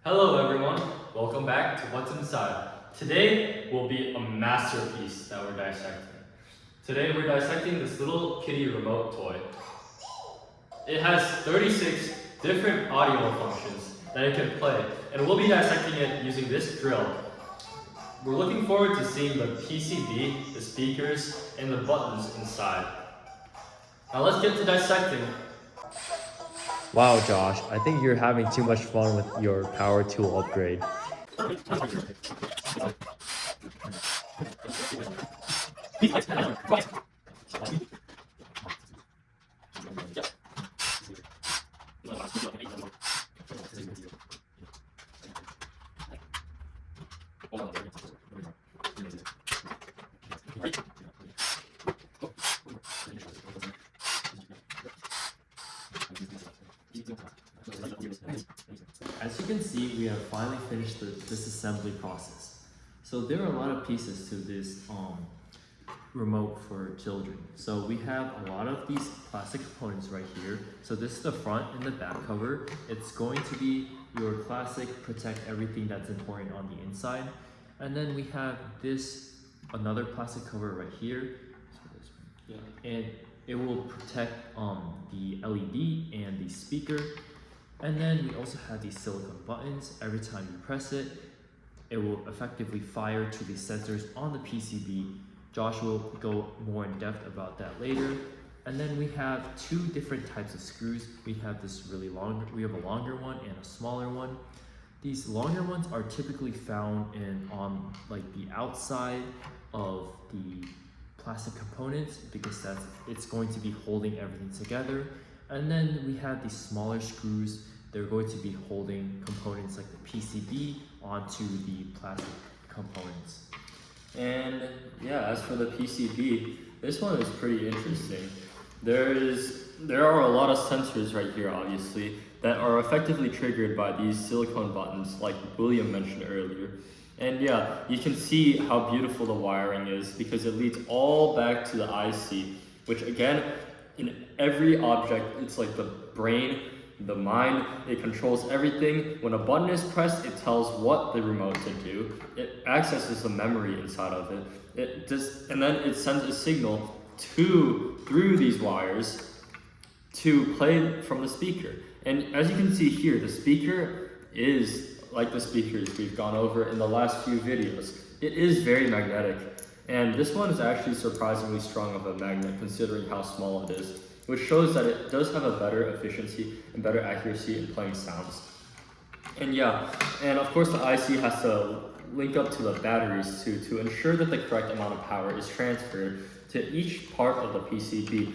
Hello everyone, welcome back to What's Inside. Today will be a masterpiece that we're dissecting. Today we're dissecting this little kitty remote toy. It has 36 different audio functions that it can play, and we'll be dissecting it using this drill. We're looking forward to seeing the PCB, the speakers, and the buttons inside. Now let's get to dissecting. Wow, Josh, I think you're having too much fun with your power tool upgrade. As you can see, we have finally finished the disassembly process. So there are a lot of pieces to this remote for children. So we have a lot of these plastic components right here. So this is the front and the back cover. It's going to be your classic protect everything that's important on the inside. And then we have this, another plastic cover right here. So this one. Yeah. And it will protect the LED and the speaker. And then we also have these silicone buttons. Every time you press it, it will effectively fire to the sensors on the PCB. Josh will go more in depth about that later. And then we have two different types of screws. We have this really long, we have a longer one and a smaller one. These longer ones are typically found on like the outside of the plastic components because it's going to be holding everything together. And then we have these smaller screws. They're going to be holding components like the PCB onto the plastic components. And yeah, as for the PCB, this one is pretty interesting. There are a lot of sensors right here, obviously, that are effectively triggered by these silicone buttons, like William mentioned earlier. And yeah, you can see how beautiful the wiring is because it leads all back to the IC, which again, in every object, it's like the brain, the mind, it controls everything. When a button is pressed, it tells what the remote to do. It accesses the memory inside of it. And then it sends a signal through these wires to play from the speaker. And as you can see here, the speaker is like the speakers we've gone over in the last few videos. It is very magnetic. And this one is actually surprisingly strong of a magnet considering how small it is, which shows that it does have a better efficiency and better accuracy in playing sounds. And yeah, and of course the IC has to link up to the batteries too to ensure that the correct amount of power is transferred to each part of the PCB.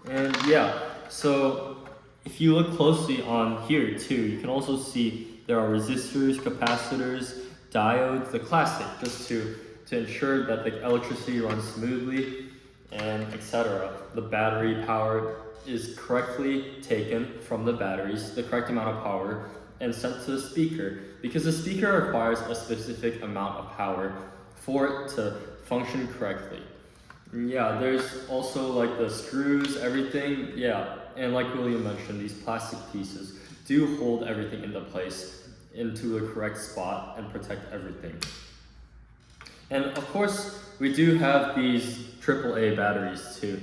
And yeah, so if you look closely on here too, you can also see there are resistors, capacitors, diodes, the classic, just to ensure that the electricity runs smoothly, and etc. The battery power is correctly taken from the batteries, the correct amount of power, and sent to the speaker, because the speaker requires a specific amount of power for it to function correctly. And yeah, there's also like the screws, everything, yeah, and like William mentioned, these plastic pieces do hold everything into place, into the correct spot, and protect everything. And of course, we do have these AAA batteries too,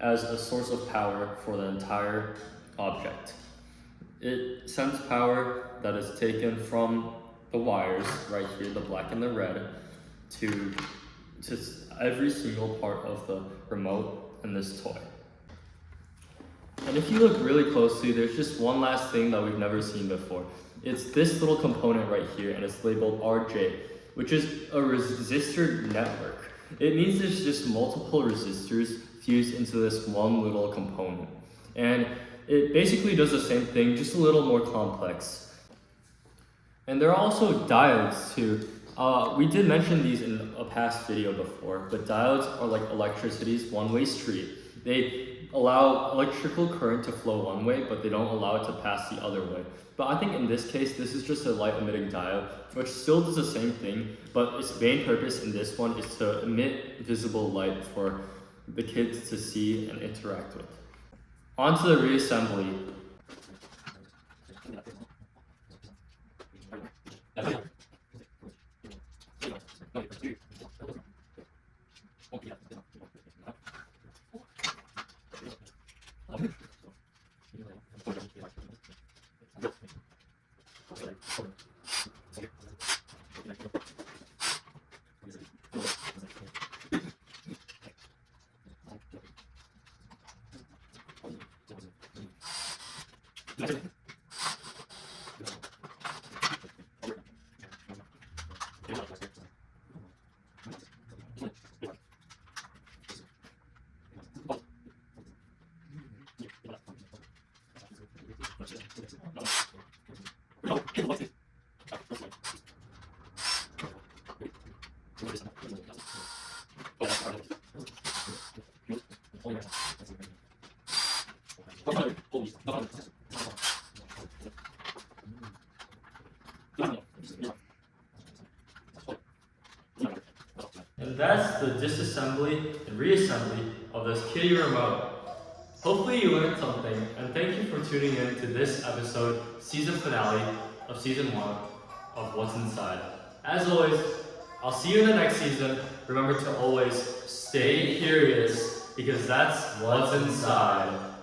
as a source of power for the entire object. It sends power that is taken from the wires right here, the black and the red, to every single part of the remote in this toy. And if you look really closely, there's just one last thing that we've never seen before. It's this little component right here, and it's labeled RJ, which is a resistor network. It means there's just multiple resistors fused into this one little component. And it basically does the same thing, just a little more complex. And there are also diodes too. We did mention these in a past video before, but diodes are like electricity's one-way street. They allow electrical current to flow one way, but they don't allow it to pass the other way. But I think in this case, this is just a light emitting diode, which still does the same thing, but its main purpose in this one is to emit visible light for the kids to see and interact with. On to the reassembly. And that's the disassembly and reassembly of this kitty remote. Hopefully you learned something, and thank you for tuning in to this episode, season finale of season 1 of What's Inside. As always, I'll see you in the next season. Remember to always stay curious, because that's what's inside.